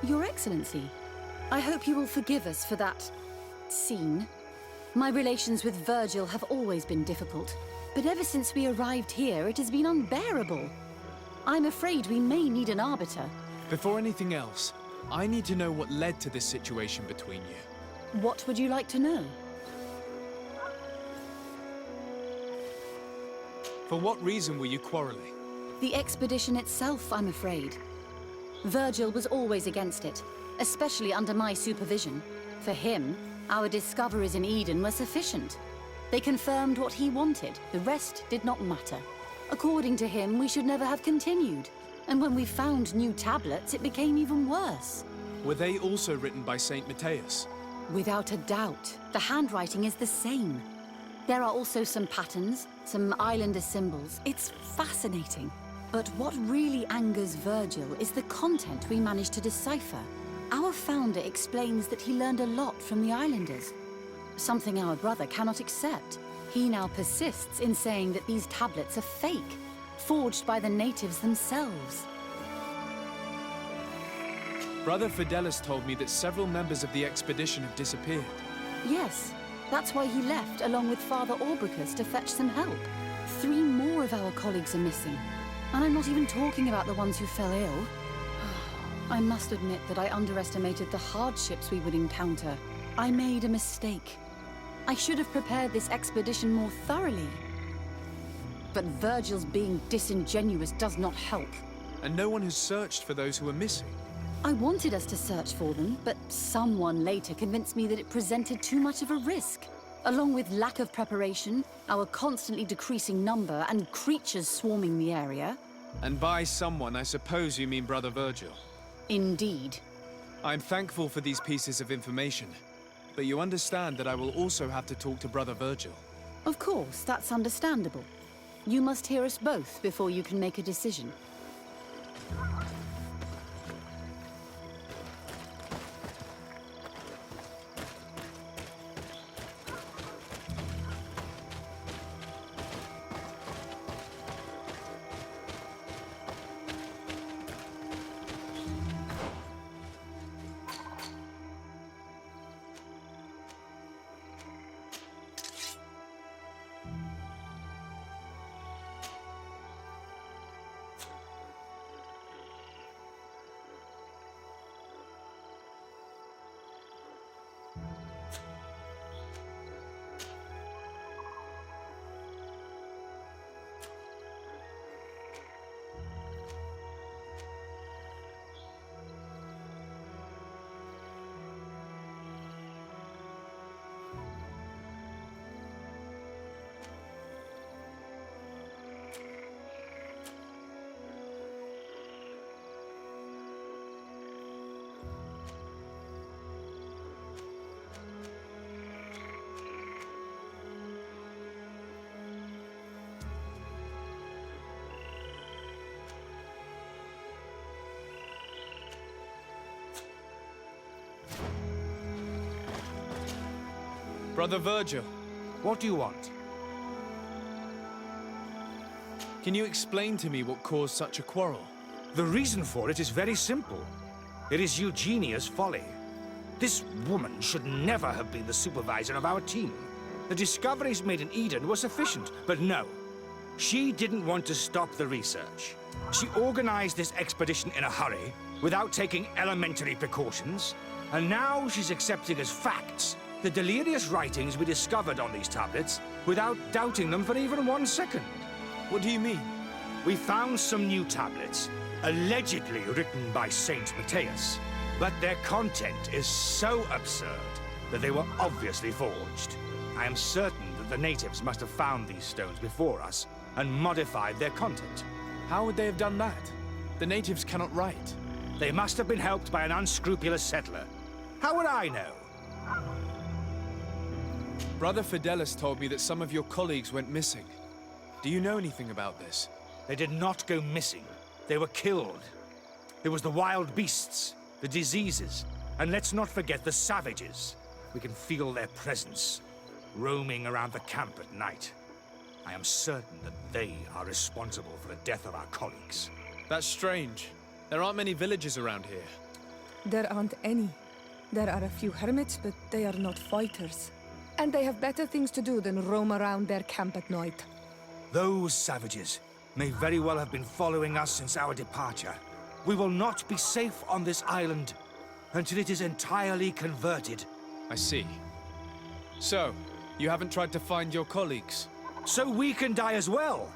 Your Excellency, I hope you will forgive us for that scene. My relations with Virgil have always been difficult, but ever since we arrived here, it has been unbearable. I'm afraid we may need an arbiter. Before anything else, I need to know what led to this situation between you. What would you like to know? For what reason were you quarreling? The expedition itself, I'm afraid. Virgil was always against it, especially under my supervision. For him, our discoveries in Eden were sufficient. They confirmed what he wanted. The rest did not matter. According to him, we should never have continued. And when we found new tablets, it became even worse. Were they also written by Saint Matheus? Without a doubt. The handwriting is the same. There are also some patterns, some islander symbols. It's fascinating. But what really angers Virgil is the content we managed to decipher. Our founder explains that he learned a lot from the islanders. Something our brother cannot accept. He now persists in saying that these tablets are fake, forged by the natives themselves. Brother Fidelis told me that several members of the expedition have disappeared. Yes, that's why he left along with Father Orbricus to fetch some help. 3 more of our colleagues are missing. And I'm not even talking about the ones who fell ill. I must admit that I underestimated the hardships we would encounter. I made a mistake. I should have prepared this expedition more thoroughly. But Virgil's being disingenuous does not help. And no one has searched for those who are missing. I wanted us to search for them, but someone later convinced me that it presented too much of a risk. Along with lack of preparation, our constantly decreasing number, and creatures swarming the area. And by someone, I suppose you mean Brother Virgil. Indeed. I'm thankful for these pieces of information, but you understand that I will also have to talk to Brother Virgil. Of course, that's understandable. You must hear us both before you can make a decision. Brother Virgil, what do you want? can you explain to me what caused such a quarrel? The reason for it is very simple. It is Eugenia's folly. This woman should never have been the supervisor of our team. The discoveries made in Eden were sufficient, but no. She didn't want to stop the research. She organized this expedition in a hurry, without taking elementary precautions, and now she's accepting as facts the delirious writings we discovered on these tablets without doubting them for even 1 second. What do you mean? We found some new tablets, allegedly written by Saint Matheus, but their content is so absurd that they were obviously forged. I am certain that the natives must have found these stones before us and modified their content. How would they have done that? The natives cannot write. They must have been helped by an unscrupulous settler. How would I know? Brother Fidelis told me that some of your colleagues went missing. Do you know anything about this? They did not go missing. They were killed. There was the wild beasts, the diseases, and let's not forget the savages. We can feel their presence, roaming around the camp at night. I am certain that they are responsible for the death of our colleagues. That's strange. There aren't many villages around here. There aren't any. There are a few hermits, but they are not fighters. And they have better things to do than roam around their camp at night. Those savages may very well have been following us since our departure. We will not be safe on this island until it is entirely converted. I see. So, you haven't tried to find your colleagues? So we can die as well.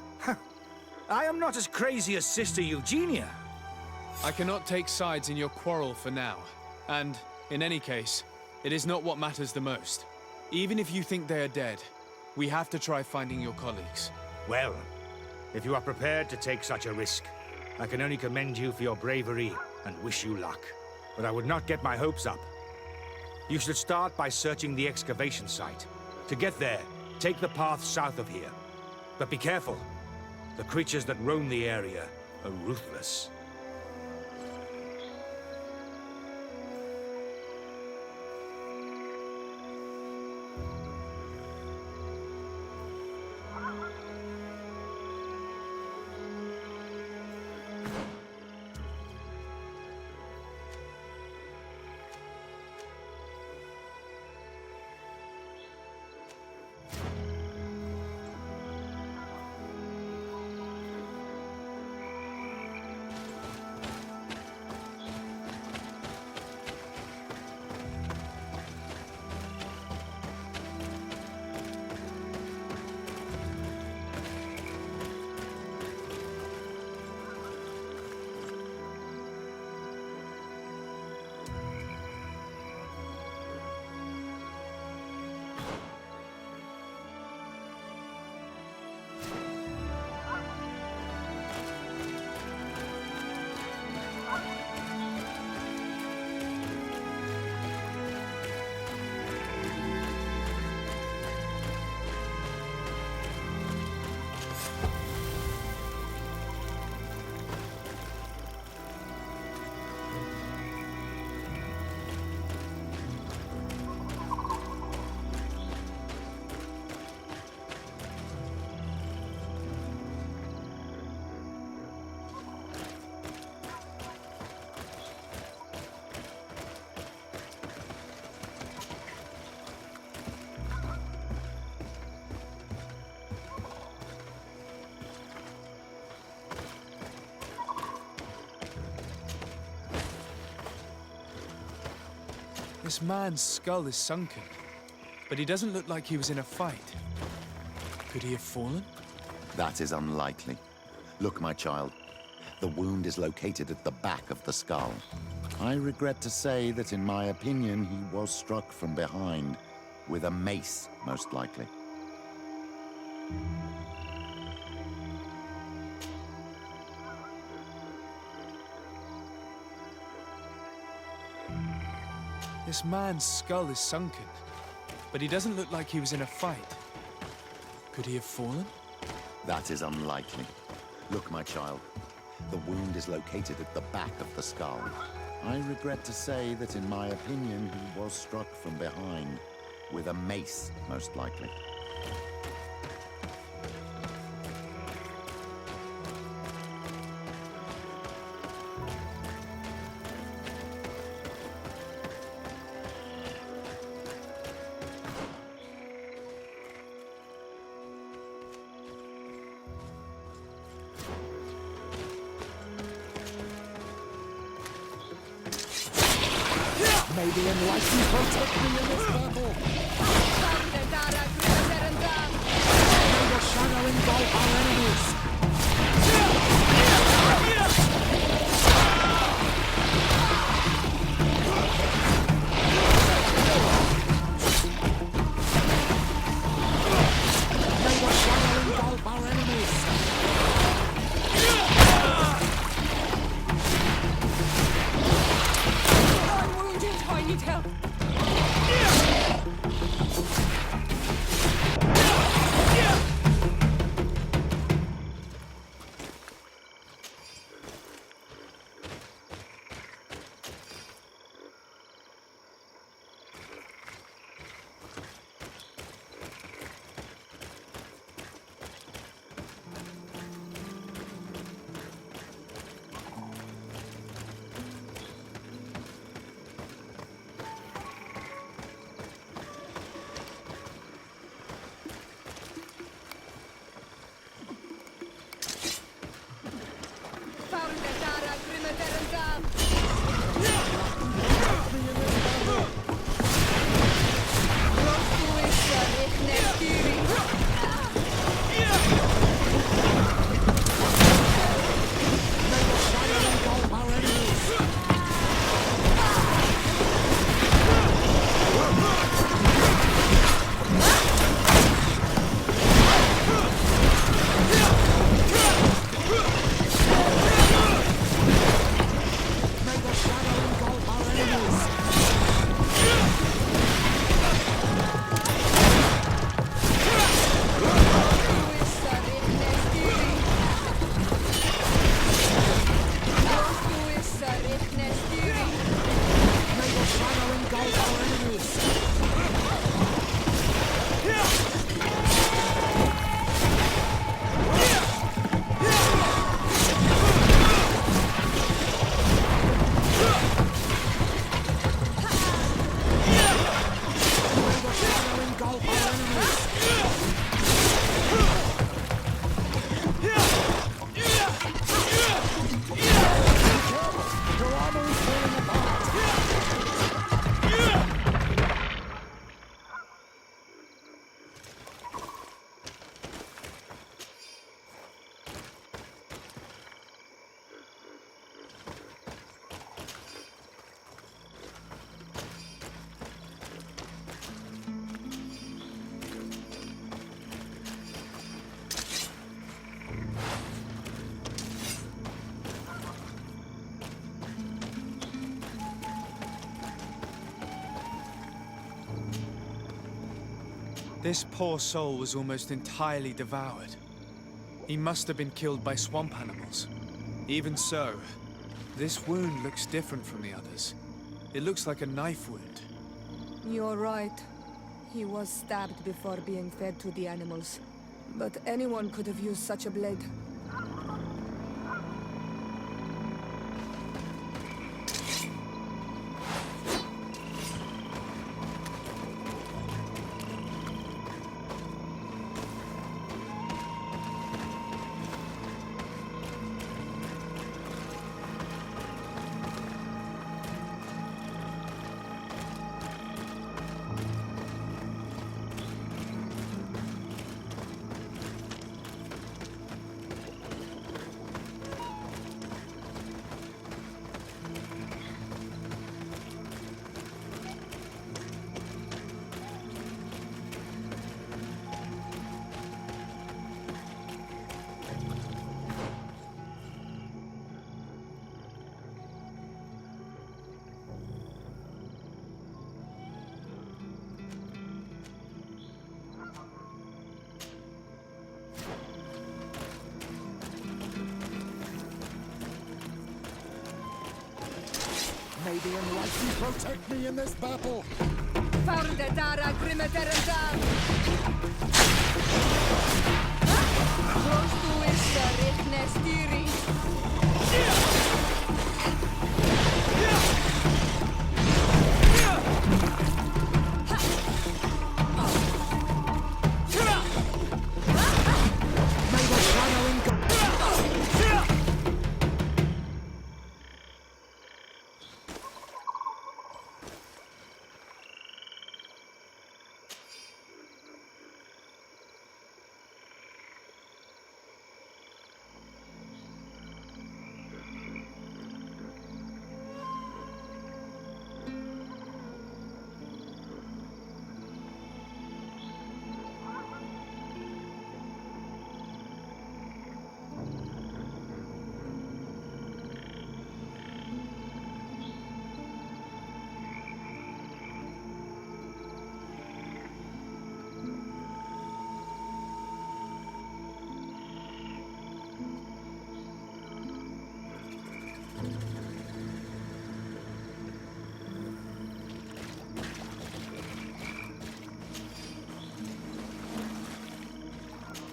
I am not as crazy as Sister Eugenia. I cannot take sides in your quarrel for now. And, in any case, it is not what matters the most. Even if you think they are dead, we have to try finding your colleagues. Well, if you are prepared to take such a risk, I can only commend you for your bravery and wish you luck. But I would not get my hopes up. You should start by searching the excavation site. To get there, take the path south of here. But be careful. The creatures that roam the area are ruthless. This man's skull is sunken, but he doesn't look like he was in a fight. Could he have fallen? That is unlikely. Look, my child. The wound is located at the back of the skull. I regret to say that in my opinion, he was struck from behind, with a mace, most likely. This man's skull is sunken, but he doesn't look like he was in a fight. Could he have fallen? That is unlikely. Look, my child. The wound is located at the back of the skull. I regret to say that in my opinion, he was struck from behind, with a mace, most likely. May the enlightened protect me in this battle. May the shadow engulf our enemies. May the shadow engulf our enemies. I need help. This poor soul was almost entirely devoured. He must have been killed by swamp animals. Even so, this wound looks different from the others. It looks like a knife wound. You're right. He was stabbed before being fed to the animals. But anyone could have used such a blade. May the enlightened protect me in this battle! Fardetara Grimeterendam! Rostu issa Richtnestiri!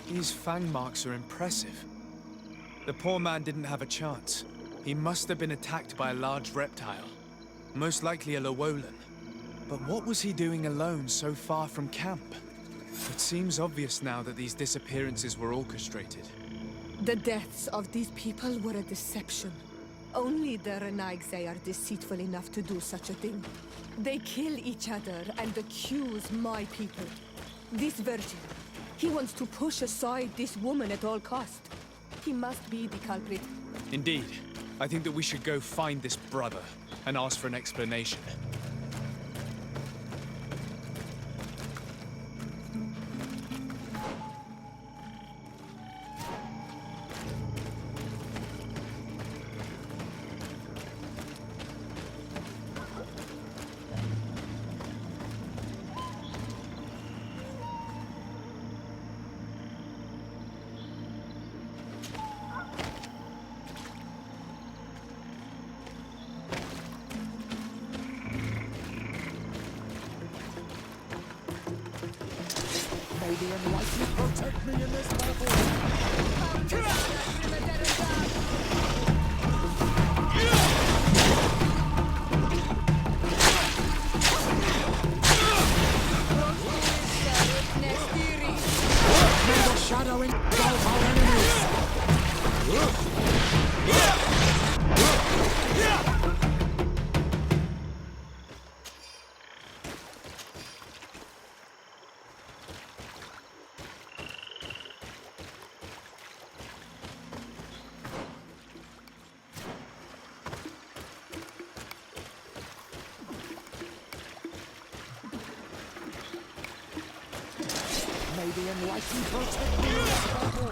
These fang marks are impressive. The poor man didn't have a chance. He must have been attacked by a large reptile. Most likely a Lowolan. But what was he doing alone so far from camp? It seems obvious now that these disappearances were orchestrated. The deaths of these people were a deception. Only the Renaigse are deceitful enough to do such a thing. They kill each other and accuse my people. This Virgil, he wants to push aside this woman at all cost. He must be the culprit. Indeed. I think that we should go find this brother and ask for an explanation. May the enlightened protect me in this battle! May the shadow engulf our enemies! May the enlightened protect me in this battle!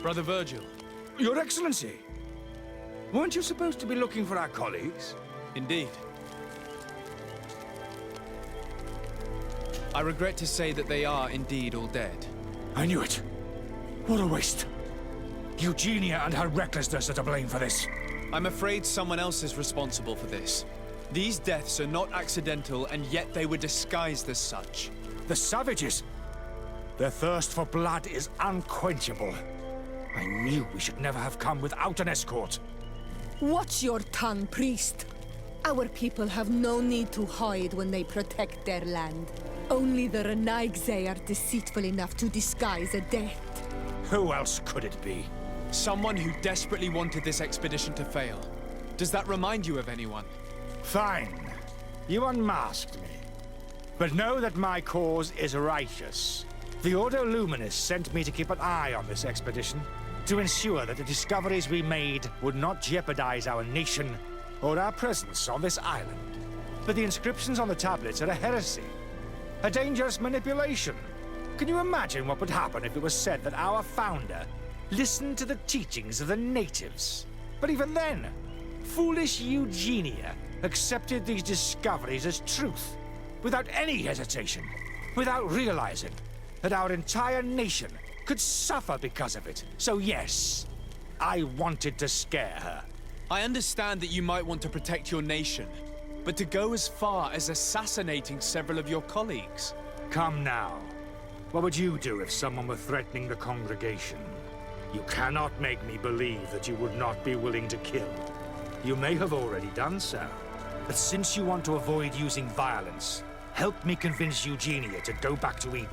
Brother Virgil. Your Excellency! Weren't you supposed to be looking for our colleagues? Indeed. I regret to say that they are indeed all dead. I knew it. What a waste. Eugenia and her recklessness are to blame for this. I'm afraid someone else is responsible for this. These deaths are not accidental, and yet they were disguised as such. The savages! Their thirst for blood is unquenchable. I knew we should never have come without an escort. Watch your tongue, priest. Our people have no need to hide when they protect their land. Only the Renaigse are deceitful enough to disguise a death. Who else could it be? Someone who desperately wanted this expedition to fail. Does that remind you of anyone? Fine. You unmasked me. But know that my cause is righteous. The Ordo Luminis sent me to keep an eye on this expedition, to ensure that the discoveries we made would not jeopardize our nation or our presence on this island. But the inscriptions on the tablets are a heresy, a dangerous manipulation. Can you imagine what would happen if it was said that our founder listened to the teachings of the natives? But even then, foolish Eugenia accepted these discoveries as truth, without any hesitation, without realizing that our entire nation could suffer because of it. So yes, I wanted to scare her. I understand that you might want to protect your nation, but to go as far as assassinating several of your colleagues? Come now. What would you do if someone were threatening the congregation? You cannot make me believe that you would not be willing to kill. You may have already done so. But since you want to avoid using violence, help me convince Eugenia to go back to Eden.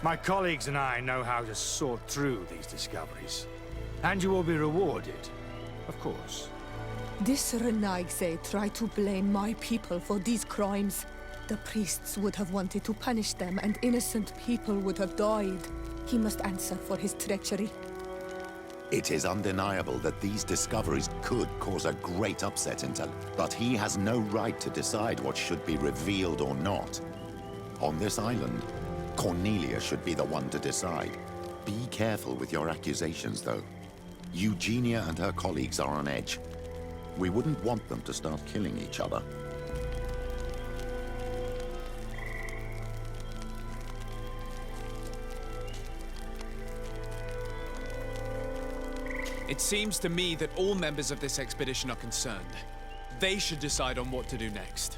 My colleagues and I know how to sort through these discoveries. And you will be rewarded, of course. This Renaigse tried to blame my people for these crimes. The priests would have wanted to punish them, and innocent people would have died. He must answer for his treachery. It is undeniable that these discoveries could cause a great upset in Tel, but he has no right to decide what should be revealed or not. On this island, Cornelia should be the one to decide. Be careful with your accusations, though. Eugenia and her colleagues are on edge. We wouldn't want them to start killing each other. It seems to me that all members of this expedition are concerned. They should decide on what to do next.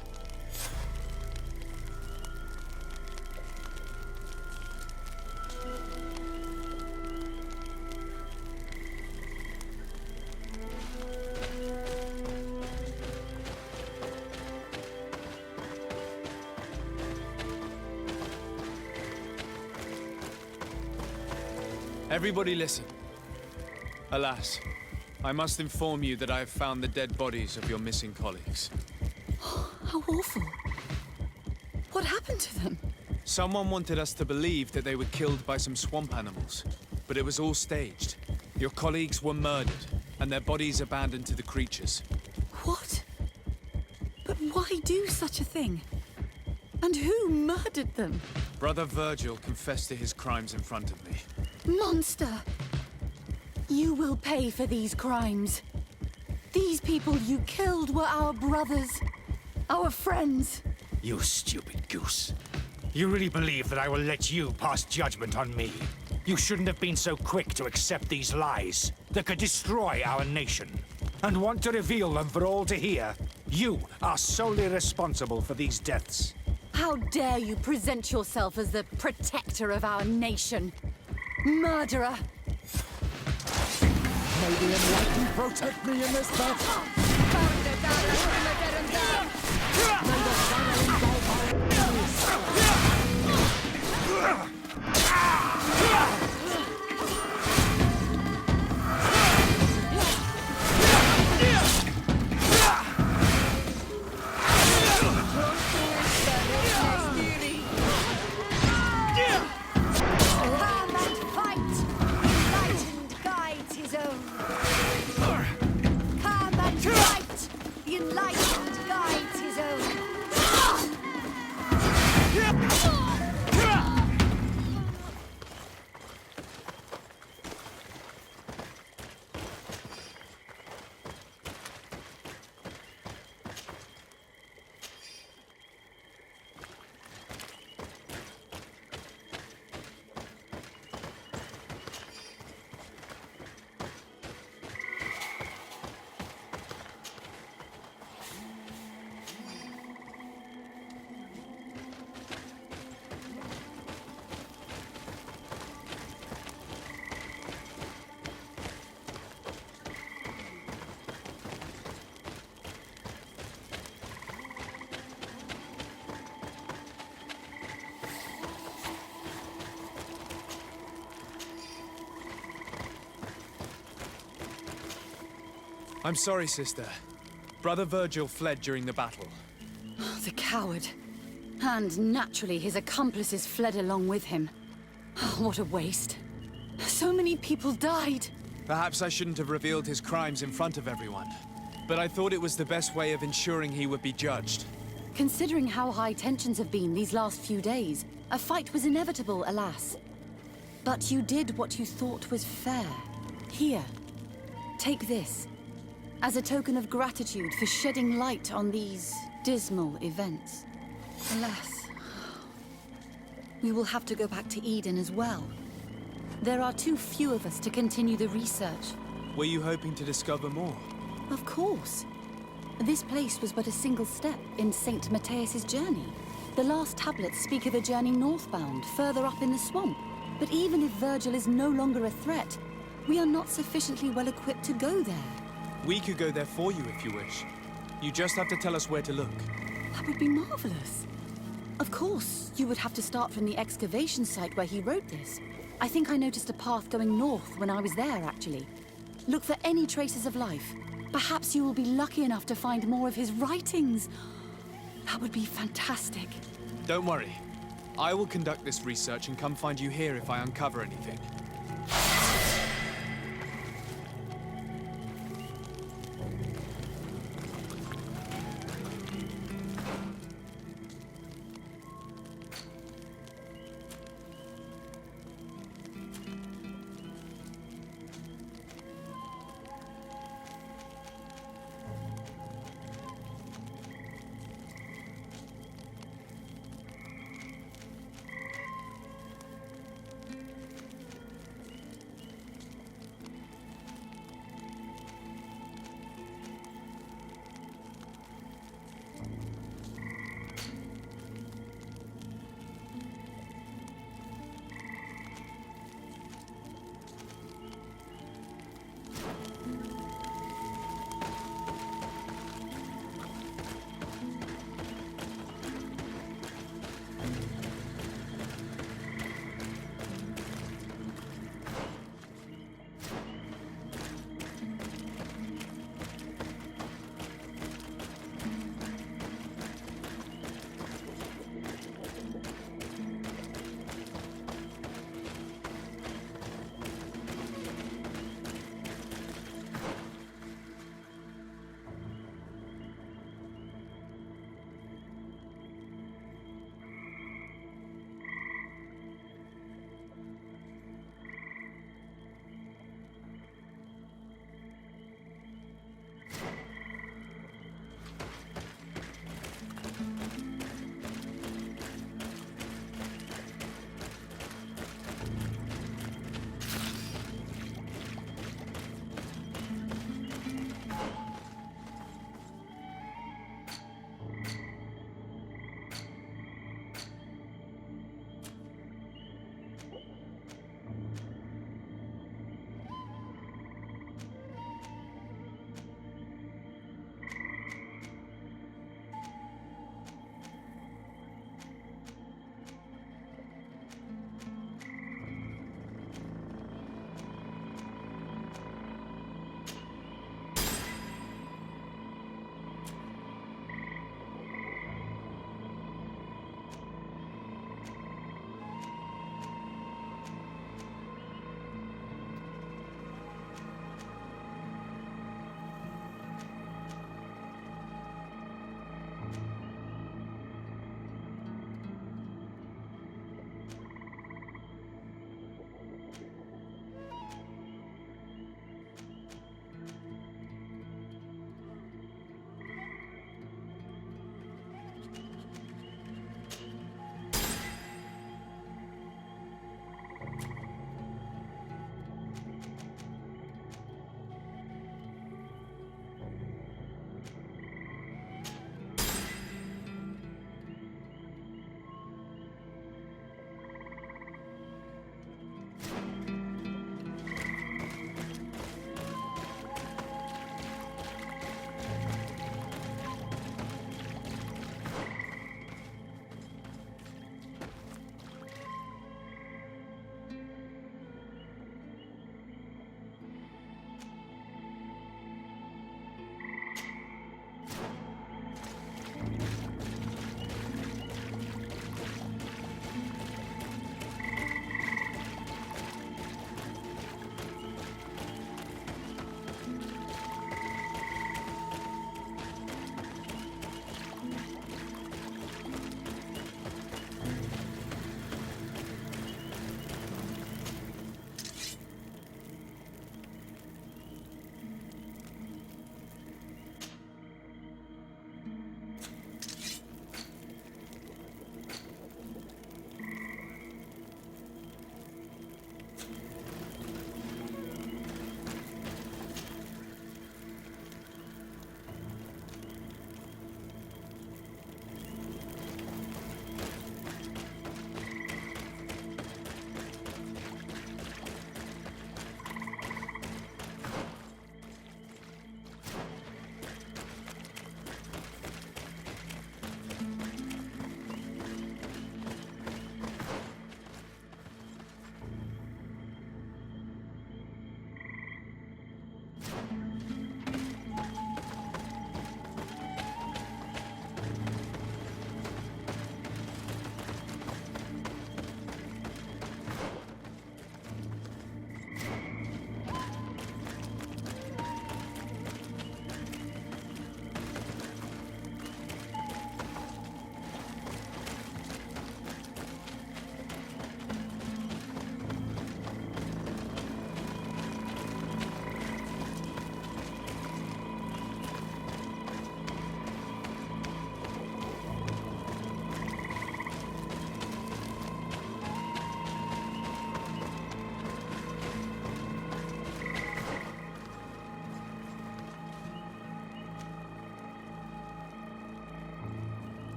Everybody listen. Alas, I must inform you that I have found the dead bodies of your missing colleagues. How awful. What happened to them? Someone wanted us to believe that they were killed by some swamp animals, but it was all staged. Your colleagues were murdered, and their bodies abandoned to the creatures. What? But why do such a thing? And who murdered them? Brother Virgil confessed to his crimes in front of me. Monster! You will pay for these crimes. These people you killed were our brothers, our friends. You stupid goose. You really believe that I will let you pass judgment on me? You shouldn't have been so quick to accept these lies that could destroy our nation. And want to reveal them for all to hear. You are solely responsible for these deaths. How dare you present yourself as the protector of our nation? Murderer! May the enlightened protect me in this battle! I'm sorry, sister. Brother Virgil fled during the battle. The coward. And naturally, his accomplices fled along with him. What a waste. So many people died. Perhaps I shouldn't have revealed his crimes in front of everyone. But I thought it was the best way of ensuring he would be judged. Considering how high tensions have been these last few days, a fight was inevitable, alas. But you did what you thought was fair. Here, take this. As a token of gratitude for shedding light on these dismal events. Alas, we will have to go back to Eden as well. There are too few of us to continue the research. Were you hoping to discover more? Of course. This place was but a single step in Saint Matheus' journey. The last tablets speak of a journey northbound, further up in the swamp. But even if Virgil is no longer a threat, we are not sufficiently well equipped to go there. We could go there for you if you wish. You just have to tell us where to look. That would be marvelous. Of course, you would have to start from the excavation site where he wrote this. I think I noticed a path going north when I was there, actually. Look for any traces of life. Perhaps you will be lucky enough to find more of his writings. That would be fantastic. Don't worry. I will conduct this research and come find you here if I uncover anything.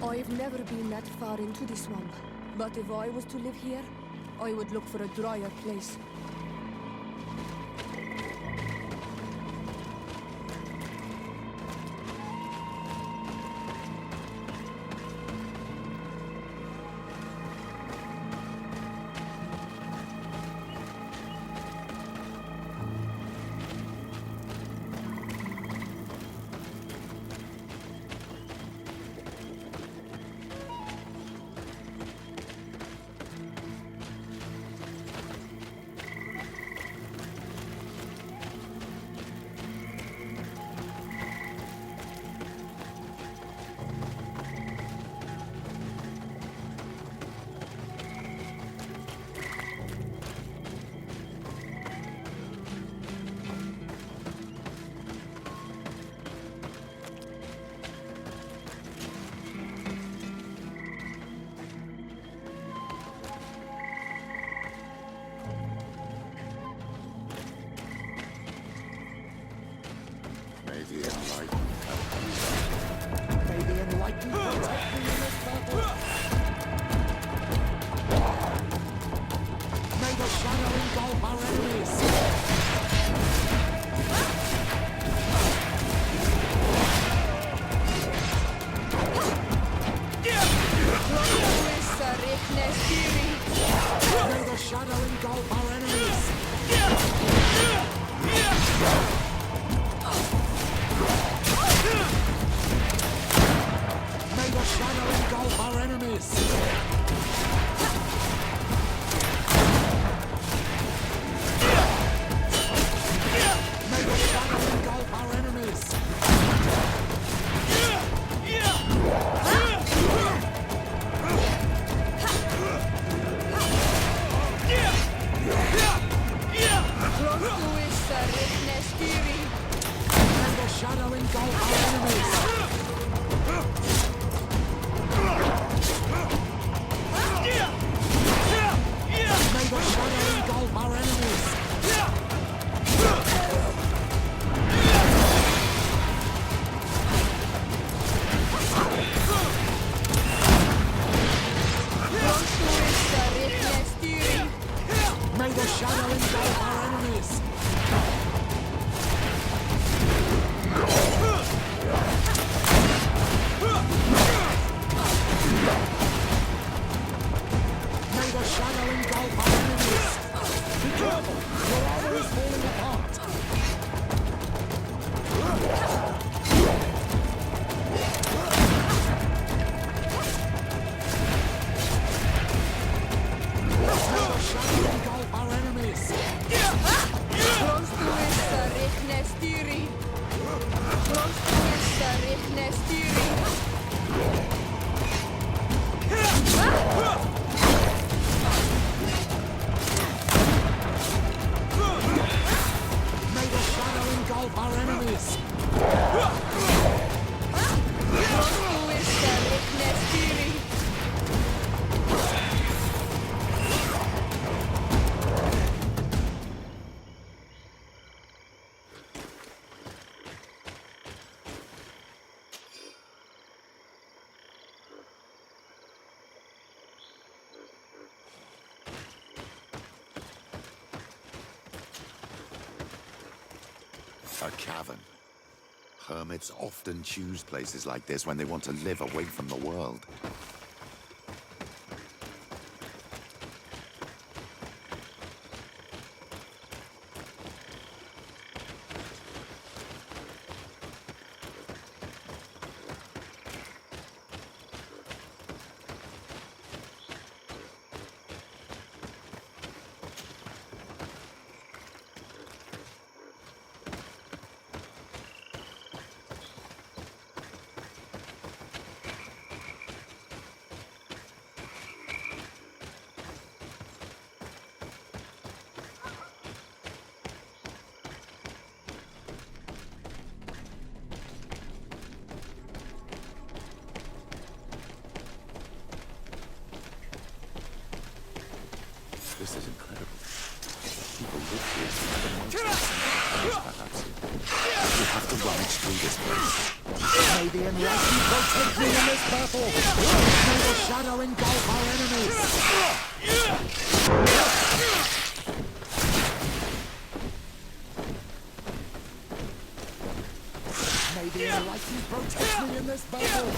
I've never been that far into the swamp, but if I was to live here, I would look for a drier place. May the enlightened help you. May the enlightened protect me in this battle. May the shadow engulf our enemies. May the shadow engulf our enemies. May the shadow engulf our enemies. May the shadow engulf our enemies. May the shadow engulf our enemies. May the shadow engulf our enemies. May the shadow engulf our enemies. May the shadow engulf our enemies. Be careful, your armor is falling apart. May the shadow engulf our enemies. May the shadow engulf our enemies. A cavern. Hermits often choose places like this when they want to live away from the world. This is incredible. People live here for the months. You have to rummage through this place. May the enlightened protect me in this battle! May the shadow engulf our enemies! May the enlightened protect me in this battle!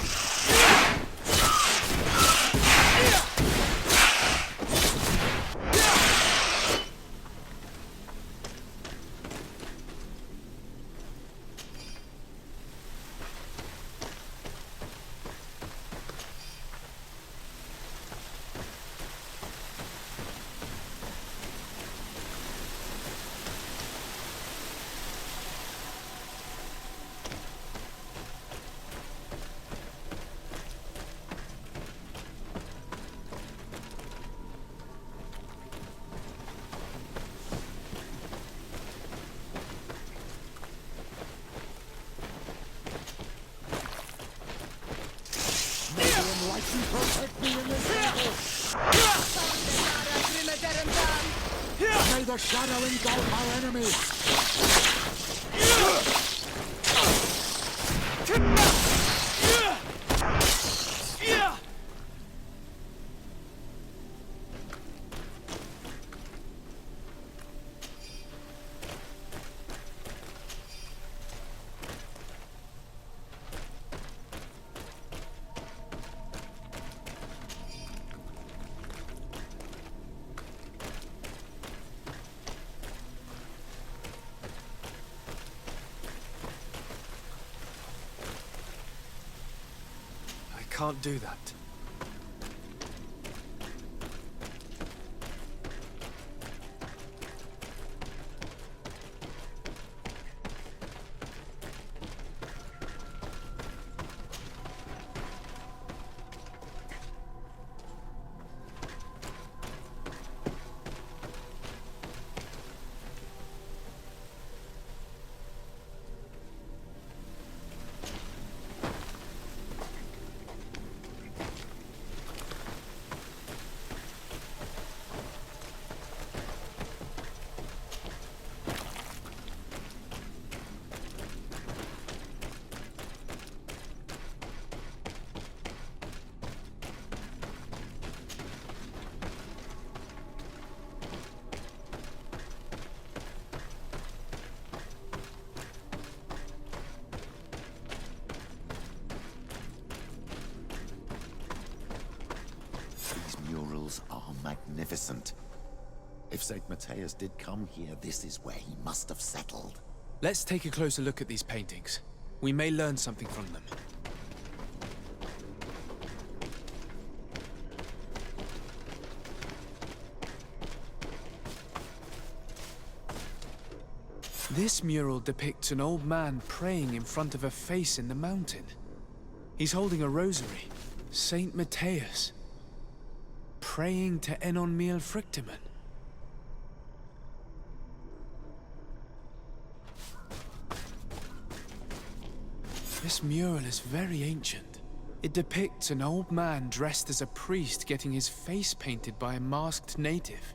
Protect me in this battle! May the shadow engulf our enemies! Can't do that. Are magnificent. If Saint Matheus did come here, this is where he must have settled. Let's take a closer look at these paintings. We may learn something from them. This mural depicts an old man praying in front of a face in the mountain. He's holding a rosary. Saint Matheus. Praying to Enon Mil Frictimen. This mural is very ancient. It depicts an old man dressed as a priest getting his face painted by a masked native.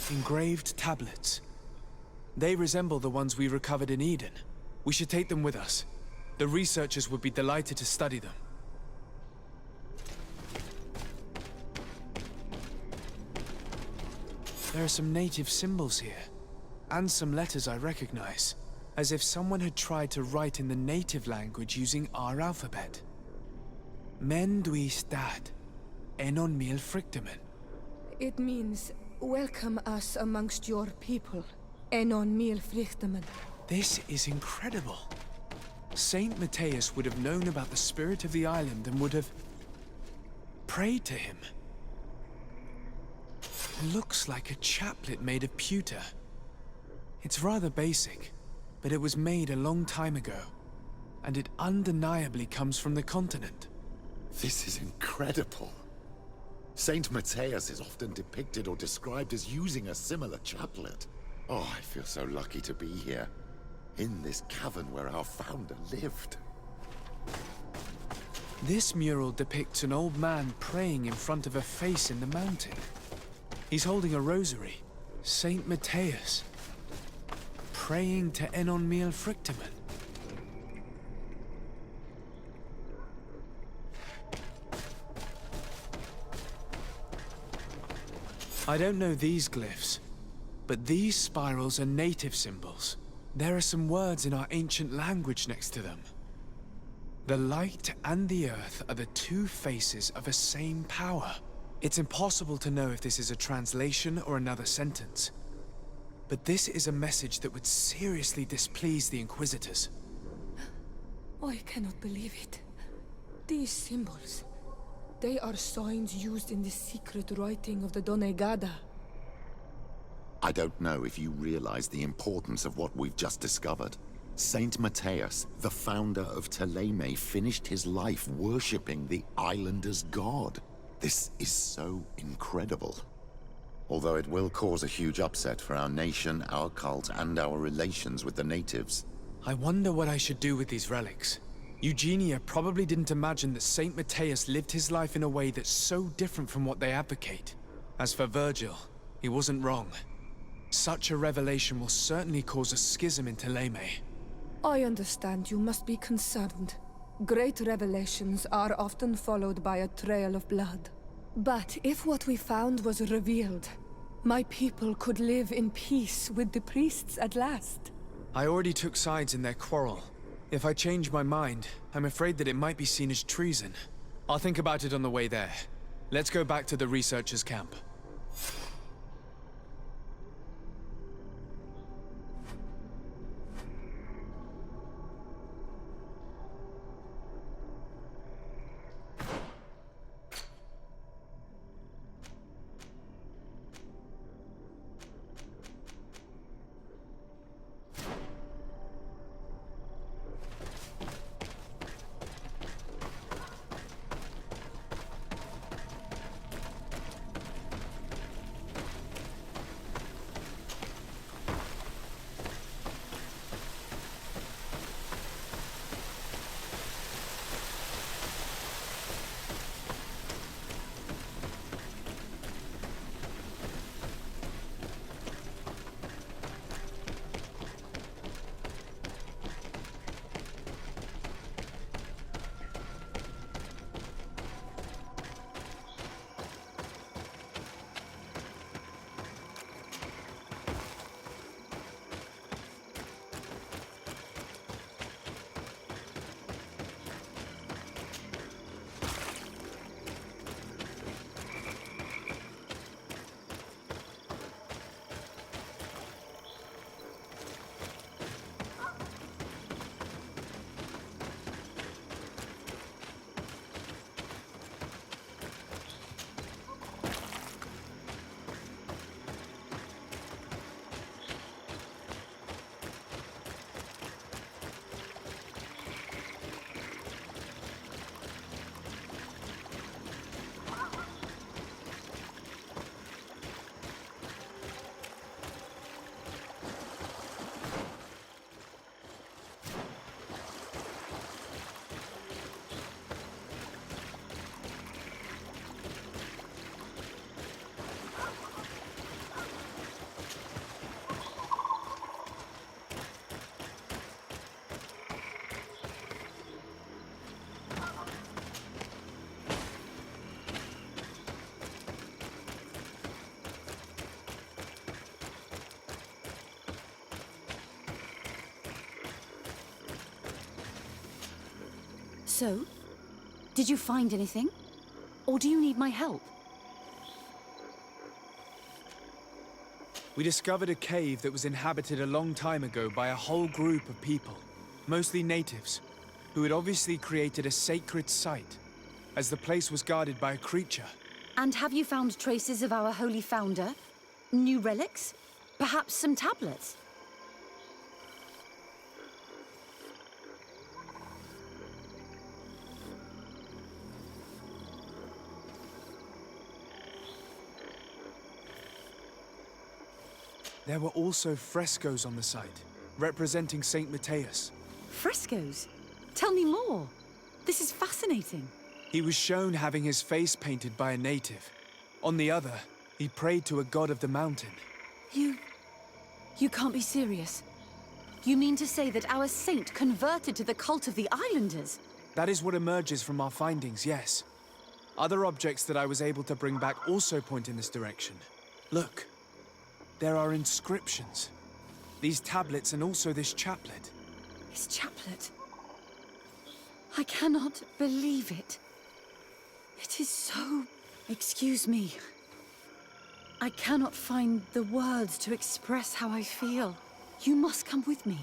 Engraved tablets. They resemble the ones we recovered in Eden. We should take them with us. The researchers would be delighted to study them. There are some native symbols here, and some letters I recognize, as if someone had tried to write in the native language using our alphabet. Men duis dad, enon mil frictimen. It means, welcome us amongst your people. Enon mil frictimen. This is incredible. Saint Matheus would have known about the spirit of the island and would have prayed to him. It looks like a chaplet made of pewter. It's rather basic, but it was made a long time ago, and it undeniably comes from the continent. This is incredible. Saint Matheus is often depicted or described as using a similar chaplet. Oh, I feel so lucky to be here, in this cavern where our founder lived. This mural depicts an old man praying in front of a face in the mountain. He's holding a rosary. Saint Matheus. Praying to Enon Mil Frictamen. I don't know these glyphs, but these spirals are native symbols. There are some words in our ancient language next to them. The light and the earth are the two faces of a same power. It's impossible to know if this is a translation or another sentence. But this is a message that would seriously displease the Inquisitors. I cannot believe it. These symbols, they are signs used in the secret writing of the Donegada. I don't know if you realize the importance of what we've just discovered. Saint Matheus, the founder of Teleme, finished his life worshipping the islanders' god. This is so incredible. Although it will cause a huge upset for our nation, our cult, and our relations with the natives. I wonder what I should do with these relics. Eugenia probably didn't imagine that Saint Matheus lived his life in a way that's so different from what they advocate. As for Virgil, he wasn't wrong. Such a revelation will certainly cause a schism in Teleme. I understand you must be concerned. Great revelations are often followed by a trail of blood. But if what we found was revealed, my people could live in peace with the priests at last. I already took sides in their quarrel. If I change my mind, I'm afraid that it might be seen as treason. I'll think about it on the way there. Let's go back to the researchers' camp. So, did you find anything? Or do you need my help? We discovered a cave that was inhabited a long time ago by a whole group of people, mostly natives, who had obviously created a sacred site, as the place was guarded by a creature. And have you found traces of our holy founder? New relics? Perhaps some tablets? There were also frescoes on the site, representing Saint Matheus. Frescoes? Tell me more. This is fascinating. He was shown having his face painted by a native. On the other, he prayed to a god of the mountain. You can't be serious. You mean to say that our saint converted to the cult of the islanders? That is what emerges from our findings, yes. Other objects that I was able to bring back also point in this direction. Look, there are inscriptions. These tablets and also this chaplet. His chaplet. I cannot believe it. It is so... Excuse me. I cannot find the words to express how I feel. You must come with me.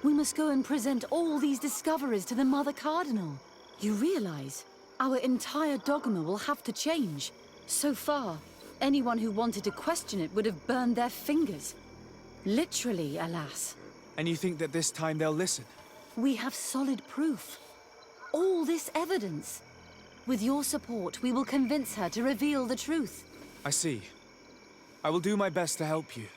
We must go and present all these discoveries to the Mother Cardinal. You realize our entire dogma will have to change. So far, anyone who wanted to question it would have burned their fingers. Literally, alas. And you think that this time they'll listen? We have solid proof. All this evidence. With your support, we will convince her to reveal the truth. I see. I will do my best to help you.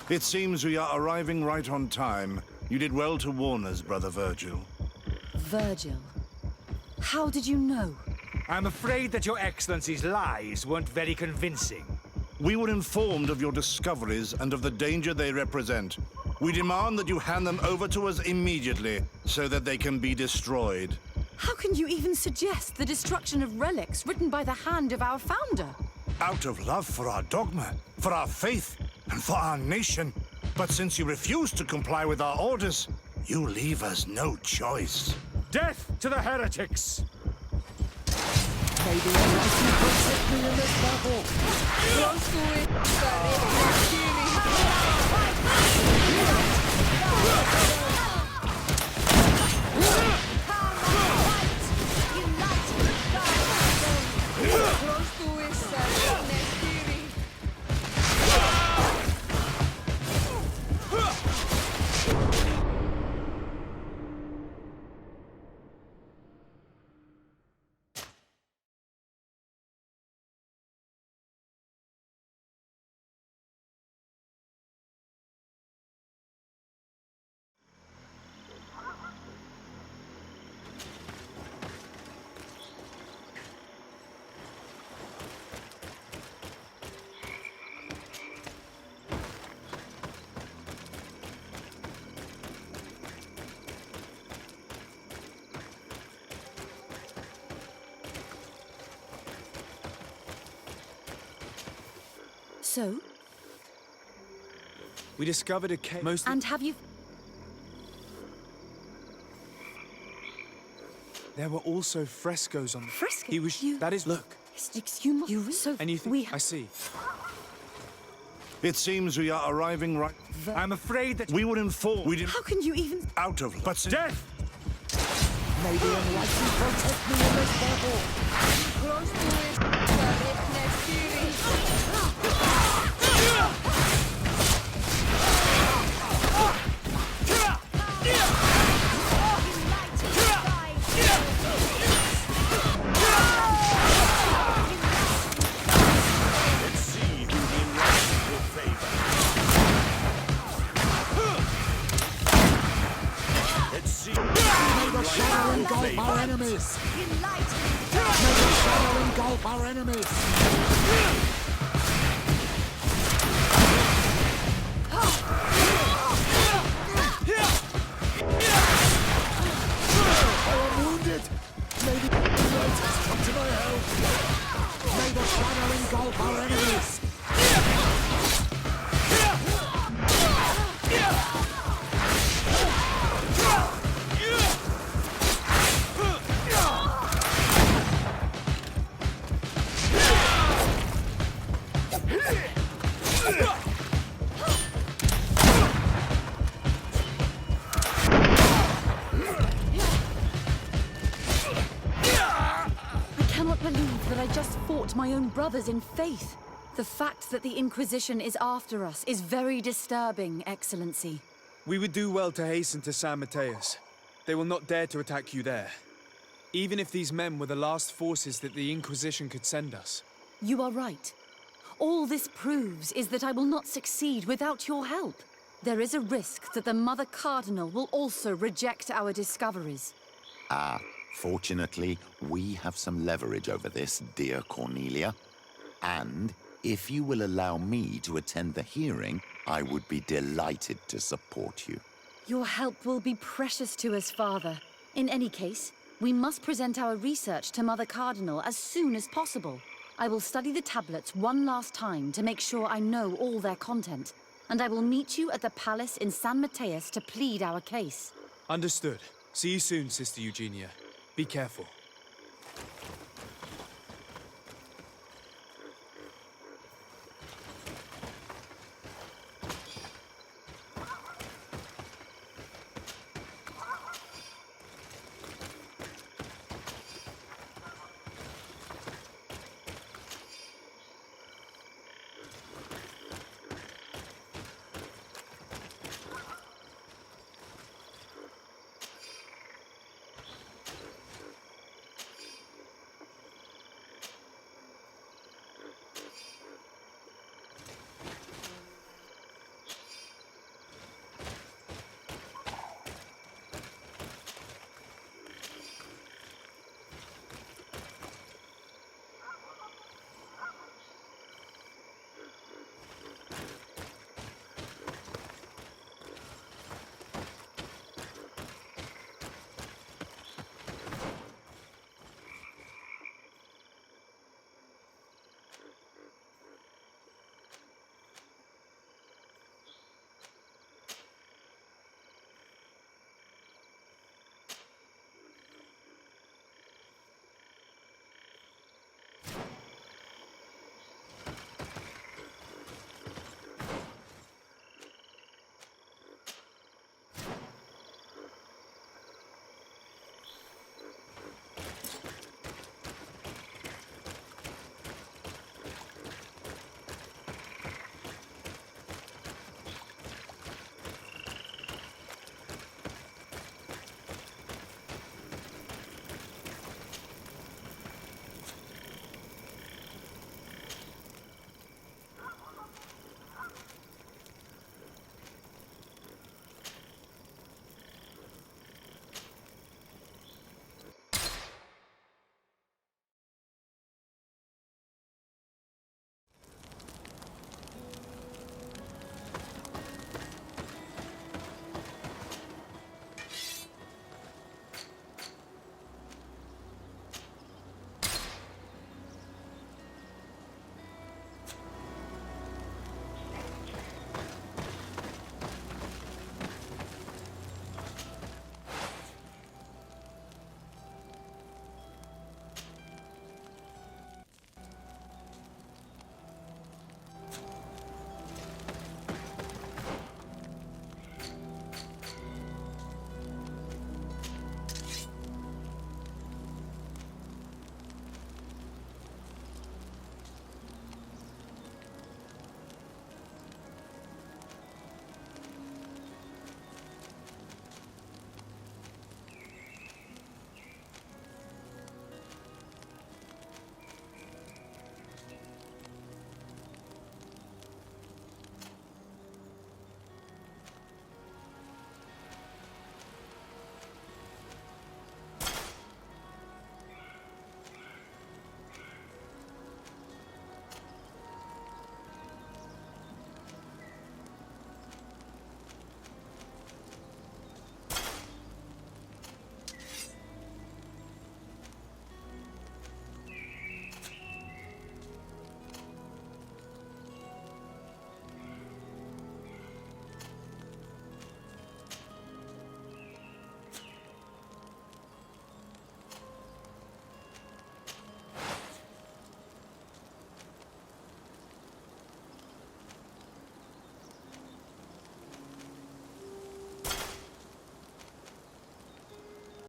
It seems we are arriving right on time. You did well to warn us, Brother Virgil. Virgil. How did you know? I'm afraid that Your Excellency's lies weren't very convincing. We were informed of your discoveries and of the danger they represent. We demand that you hand them over to us immediately, so that they can be destroyed. How can you even suggest the destruction of relics written by the hand of our founder? Out of love for our dogma, for our faith, and for our nation. But since you refuse to comply with our orders, you leave us no choice. Death to the heretics! May the Almighty protect me in this battle. Close to it, Barret Close to it, Barret So? We discovered a cave. And have you... There were also frescoes on. Fresco? He was. That is. Look. You so... And you think? We I see. It seems we are arriving right... I'm afraid that We were informed... We didn't... How can you even... Out of... But since... Death! May the Almighty protect me in this battle. Close to it, Barret Shadow engulf our enemies! May the shadow engulf our enemies! I am wounded! May the lighters come to my help! May the shadow engulf our enemies! My own brothers in faith. The fact that the Inquisition is after us is very disturbing, Excellency. We would do well to hasten to San Matheus. They will not dare to attack you there. Even if these men were the last forces that the Inquisition could send us. You are right. All this proves is that I will not succeed without your help. There is a risk that the Mother Cardinal will also reject our discoveries. Fortunately, we have some leverage over this, dear Cornelia. And if you will allow me to attend the hearing, I would be delighted to support you. Your help will be precious to us, Father. In any case, we must present our research to Mother Cardinal as soon as possible. I will study the tablets one last time to make sure I know all their content. And I will meet you at the palace in San Matheus to plead our case. Understood. See you soon, Sister Eugenia. Be careful.